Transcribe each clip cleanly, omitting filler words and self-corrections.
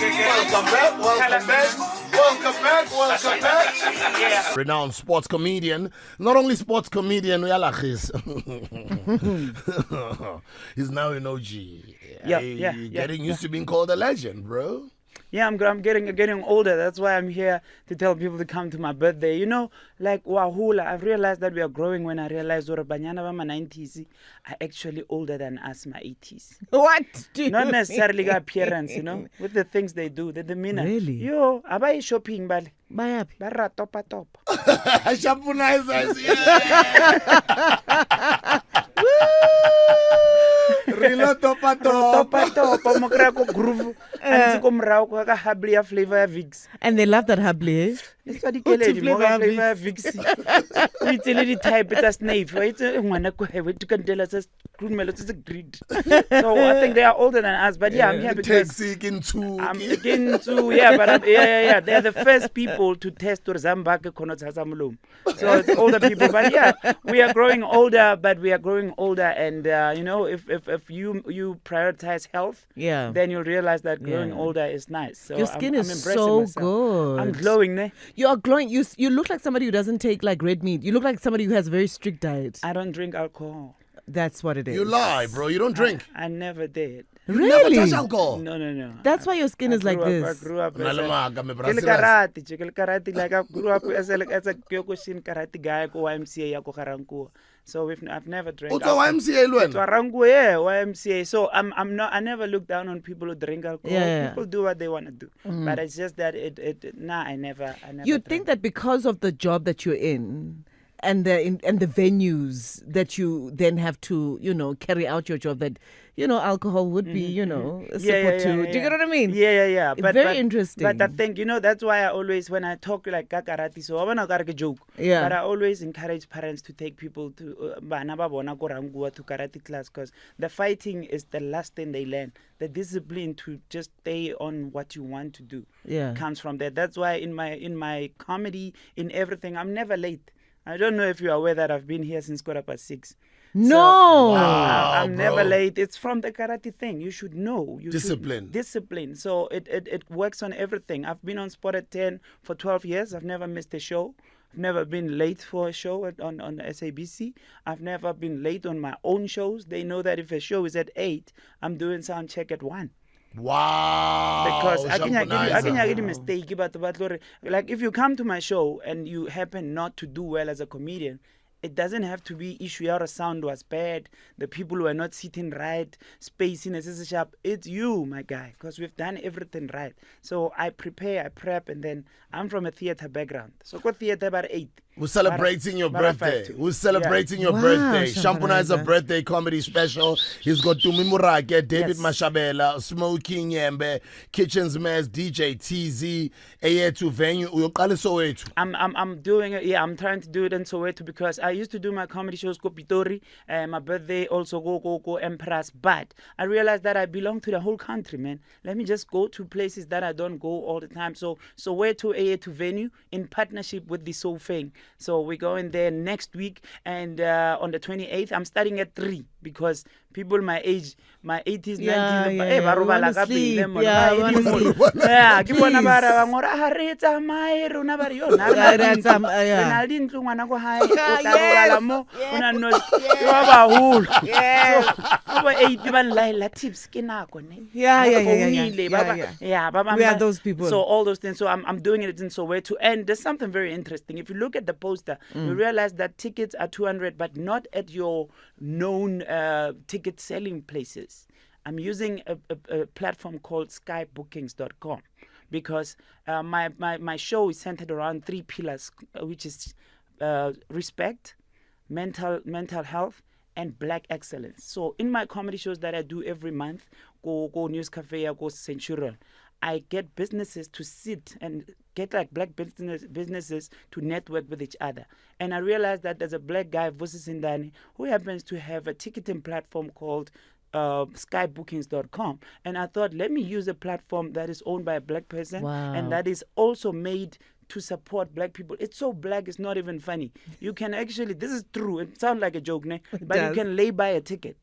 Welcome back. Yeah. Renowned sports comedian. Not only sports comedian, he's now an OG. Yeah. Getting used to being called a legend, bro. Yeah, I'm getting older. That's why I'm here to tell people to come to my birthday. You know, like Wahula, I've realized that we are growing when I realized Banyana my 90s are actually older than us, my 80s. What? Do you Not mean? necessarily appearance, you know, with the things they do, the demeanor. Really? Yo, abai shopping bali. Bayapi? Barra topa top. Shapunizers, Rilo topa Topa topa mokra ko groove. Anzi ko mrao ko ka habli ya flavor ya Vicks. And they love that habli, eh? It's what dikeledi mo flavor ya flavor ya Vicks. It's a little type it's a snake. It's ngwana ko he to kandela sa crumelo it's a grid. So I think they are older than us, but yeah, I'm here because Taxi into. I'm into but yeah. They're the first people to test or Zambake konotasa mulum. So it's older people, but yeah, we are growing older, but we are growing older, and you know, if you prioritize health, Yeah. then you'll realize that growing Yeah. older is nice. So Your skin I'm is embracing so myself. good. I'm glowing, ne? You are glowing. You look like somebody who doesn't take like red meat. You look like somebody who has a very strict diet. I don't drink alcohol. That's what it is. You lie, bro. You don't drink. I never did. You never Really? touch alcohol. No. That's why your skin is like I this. grew up as a Nalamaga, me Ke le Brazilians. karate, like I grew up as a Kyokushin karate guy ko YMCA ya ko Garankuwa. So I've never drank. What's a YMCA, Luen? Garankuwa, yeah, YMCA. So I never look down on people who drink alcohol. Yeah. People do what they want to do. But it's just that I never You drank. think that because of the job that you're in and the venues that you then have to, carry out your job, that, alcohol would be, a sip or two. Do you get what I mean? Yeah. It's very interesting. But I think, that's why I always, when I talk like kakarati, so I want to joke. Yeah. But I always encourage parents to take people to bana ba bona ko Rankuwa to karate class, because the fighting is the last thing they learn. The discipline to just stay on what you want to do comes from there. That's why in my comedy, in everything, I'm never late. I don't know if you're aware that I've been here since 6:15. No. I'm bro. never late. It's from the karate thing. You should know. Discipline. So it works on everything. I've been on Sport at 10 for 12 years. I've never missed a show. I've never been late for a show on SABC. I've never been late on my own shows. They know that if a show is at 8, I'm doing sound check at 1. Wow. Because I can Shampunizer. get a mistake, but like if you come to my show and you happen not to do well as a comedian, it doesn't have to be issue your sound was bad, the people were not sitting right, spacing is sharp. It's you, my guy, because we've done everything right. So I prepare, I prep, and then I'm from a theater background. So go theater about 8. We're celebrating your Bara birthday. 5 We're celebrating your Wow, birthday. Shampunizer. Shampunizer birthday comedy special. He's got Tumi Murage, David Yes. Mashabela, Smoking Yembe, Kitchen's Mess, DJ TZ, A2 venue. Uyoqala Soweto. I'm doing it. Yeah, I'm trying to do it in Soweto because I used to do my comedy shows go Pitori, my birthday also go Empress. But I realized that I belong to the whole country, man. Let me just go to places that I don't go all the time. So Soweto A2 venue in partnership with the Soul Fang. So we're going there next week, and on the 28th, I'm starting at 3 because people my age, my 80s, 90s, We wanna sleep. We wanna sleep. yeah, ke bona Please. ba ra ba ngora ha re tsamaye rona ba re yo na Yeah, re that's, yeah. na di ntlo ngwana go hae o Yes, tla robala mo yes, ona no ba ba holo Yes. so ba 80 ba la tips ke nako ne Yeah. We are those people. so all those things. So I'm doing it in Soweto, and there's something very interesting. If you look at the poster, you realize that tickets are 200, but not at your known ticket selling places. I'm using a platform called skybookings.com because my show is centered around 3 pillars, which is respect, mental health, and black excellence. So in my comedy shows that I do every month, go News Cafe, go Centurion, I get businesses to sit and get like black businesses to network with each other. And I realized that there's a black guy, Vusi Sindani, who happens to have a ticketing platform called skybookings.com. And I thought, let me use a platform that is owned by a black person and that is also made to support black people. It's so black, it's not even funny. You can actually, this is true, it sounds like a joke, but does. you can lay by a ticket.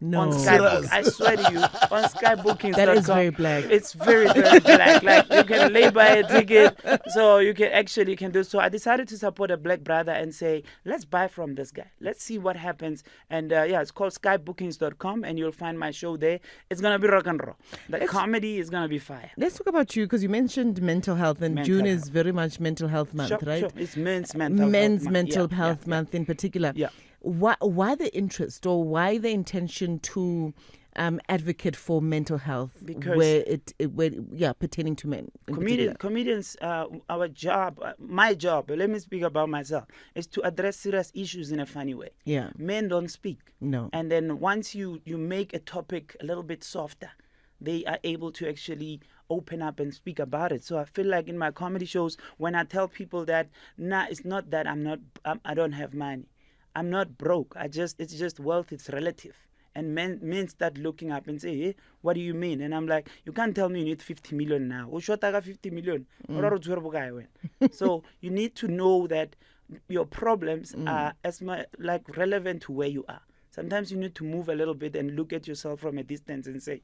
No. on Skybook. Serious? I swear to you, on Skybookings.com. That is very black. It's very, very black. Like you can lay by a ticket, so you can do. So I decided to support a black brother and say, let's buy from this guy. Let's see what happens. And it's called Skybookings.com, and you'll find my show there. It's gonna be rock and roll. The comedy is gonna be fire. Let's talk about you, because you mentioned mental health, and Mental June health. is very much mental health month, right? Sure. It's men's mental Men's health month. mental Yeah, health yeah, month in particular. Yeah. Why the interest, or why the intention to advocate for mental health, Because- pertaining to men in particular? Comedians, our job, my job, let me speak about myself, is to address serious issues in a funny way. Yeah. Men don't speak. No. And then once you make a topic a little bit softer, they are able to actually open up and speak about it. So I feel like in my comedy shows, when I tell people that, it's not that I don't have money. I'm not broke. It's just wealth. It's relative. And men start looking up and say, hey, what do you mean? And I'm like, you can't tell me you need 50 million now. I got 50 million. So you need to know that your problems are relevant to where you are. Sometimes you need to move a little bit and look at yourself from a distance and say,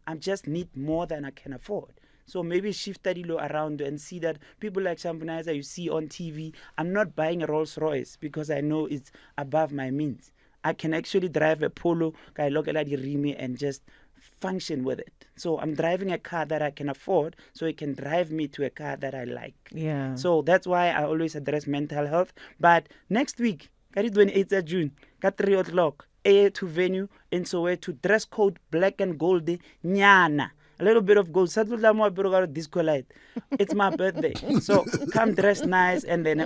I just need more than I can afford. So maybe shift that around and see that people like Shambonaisa you see on TV, I'm not buying a Rolls Royce because I know it's above my means. I can actually drive a Polo, and just function with it. So I'm driving a car that I can afford, so it can drive me to a car that I like. Yeah. So that's why I always address mental health. But next week, 28th of June, at 3 o'clock, A2 venue in Soweto, dress code black and gold, nyana. A little bit of gold. It's my birthday. So come dress nice and then